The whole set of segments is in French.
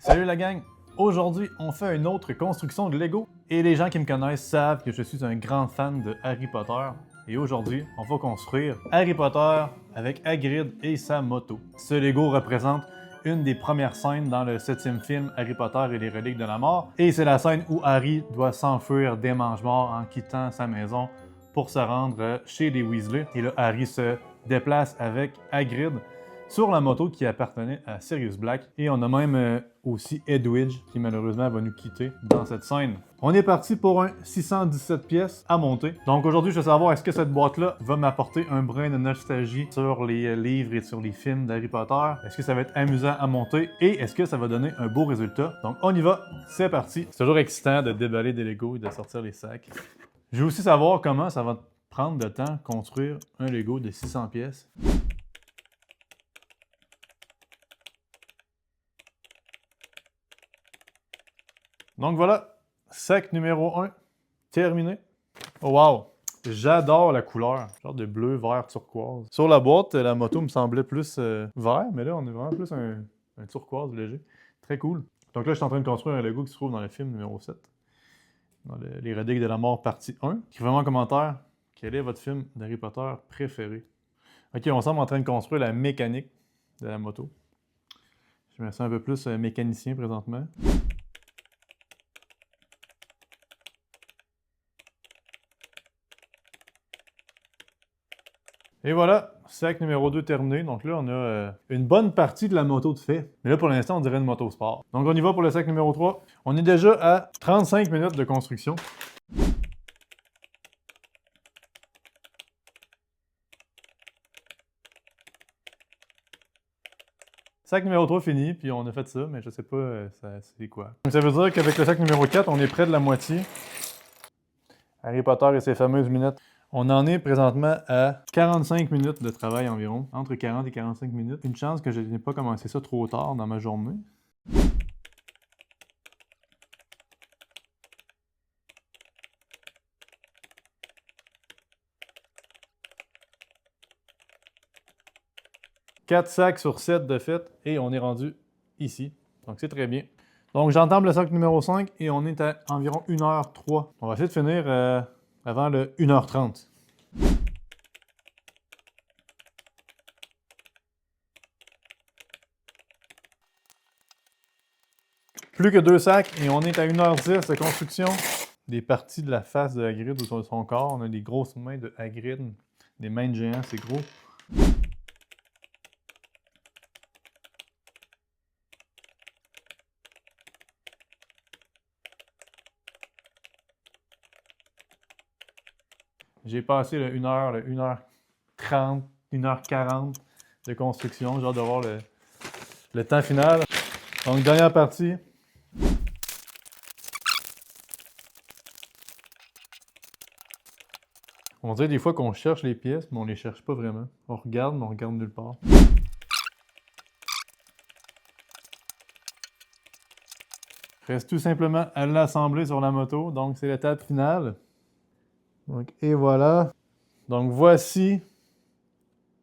Salut la gang! Aujourd'hui, on fait une autre construction de Lego. Et les gens qui me connaissent savent que je suis un grand fan de Harry Potter. Et aujourd'hui, on va construire Harry Potter avec Hagrid et sa moto. Ce Lego représente une des premières scènes dans le 7e film Harry Potter et les reliques de la mort. Et c'est la scène où Harry doit s'enfuir des Mange-Morts en quittant sa maison pour se rendre chez les Weasley. Et là, Harry se déplace avec Hagrid sur la moto qui appartenait à Sirius Black. Et on a même aussi Edwidge qui malheureusement va nous quitter dans cette scène. On est parti pour un 617 pièces à monter. Donc aujourd'hui, je veux savoir est-ce que cette boîte-là va m'apporter un brin de nostalgie sur les livres et sur les films d'Harry Potter. Est-ce que ça va être amusant à monter et est-ce que ça va donner un beau résultat? Donc on y va, c'est parti. C'est toujours excitant de déballer des Legos et de sortir les sacs. Je veux aussi savoir comment ça va prendre de temps construire un Lego de 600 pièces. Donc voilà, sac numéro 1, terminé. Oh wow! J'adore la couleur, genre de bleu, vert, turquoise. Sur la boîte, la moto me semblait plus vert, mais là, on est vraiment plus un turquoise léger. Très cool. Donc là, je suis en train de construire un Lego qui se trouve dans le film numéro 7. Dans les reliques de la mort, partie 1. Écrivez-moi en commentaire, quel est votre film d'Harry Potter préféré? Ok, on semble en train de construire la mécanique de la moto. Je me sens un peu plus mécanicien présentement. Et voilà, sac numéro 2 terminé. Donc là, on a une bonne partie de la moto de fait. Mais là, pour l'instant, on dirait une moto sport. Donc on y va pour le sac numéro 3. On est déjà à 35 minutes de construction. Sac numéro 3 fini, puis on a fait ça, mais je sais pas c'est quoi. Donc ça veut dire qu'avec le sac numéro 4, on est près de la moitié. Harry Potter et ses fameuses lunettes. On en est présentement à 45 minutes de travail environ, entre 40 et 45 minutes. Une chance que je n'ai pas commencé ça trop tard dans ma journée. Quatre sacs sur 7 de fait, et on est rendu ici. Donc c'est très bien. Donc j'entame le sac numéro 5 et on est à environ 1h03. On va essayer de finir avant le 1h30. Plus que 2 sacs et on est à 1h10 de construction. Des parties de la face de Hagrid ou de son corps. On a des grosses mains de Hagrid, des mains de géant, c'est gros. J'ai passé le 1h, le 1h30, 1h40 de construction. J'ai hâte de voir le temps final. Donc, dernière partie. On dirait des fois qu'on cherche les pièces, mais on les cherche pas vraiment. On regarde, mais on regarde nulle part. Reste tout simplement à l'assembler sur la moto. Donc, c'est l'étape finale. Donc, et voilà. Donc, voici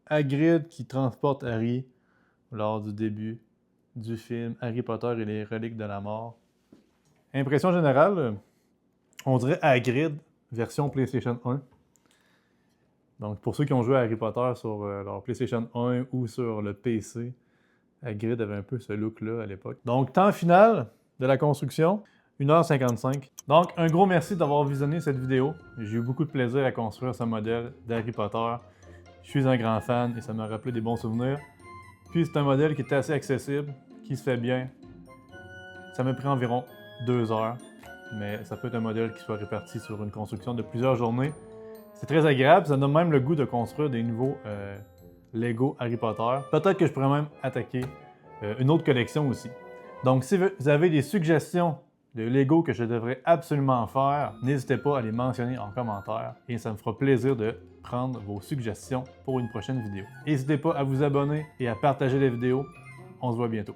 Hagrid qui transporte Harry lors du début du film Harry Potter et les reliques de la mort. Impression générale, on dirait Hagrid version PlayStation 1. Donc, pour ceux qui ont joué à Harry Potter sur leur PlayStation 1 ou sur le PC, Hagrid avait un peu ce look-là à l'époque. Donc, temps final de la construction, 1h55. Donc, un gros merci d'avoir visionné cette vidéo. J'ai eu beaucoup de plaisir à construire ce modèle d'Harry Potter. Je suis un grand fan et ça m'a rappelé des bons souvenirs. Puis, c'est un modèle qui est assez accessible, qui se fait bien. Ça m'a pris environ 2 heures, mais ça peut être un modèle qui soit réparti sur une construction de plusieurs journées. C'est très agréable, ça donne même le goût de construire des nouveaux Lego Harry Potter. Peut-être que je pourrais même attaquer une autre collection aussi. Donc, si vous avez des suggestions de Lego que je devrais absolument faire, n'hésitez pas à les mentionner en commentaire et ça me fera plaisir de prendre vos suggestions pour une prochaine vidéo. N'hésitez pas à vous abonner et à partager la vidéo. On se voit bientôt.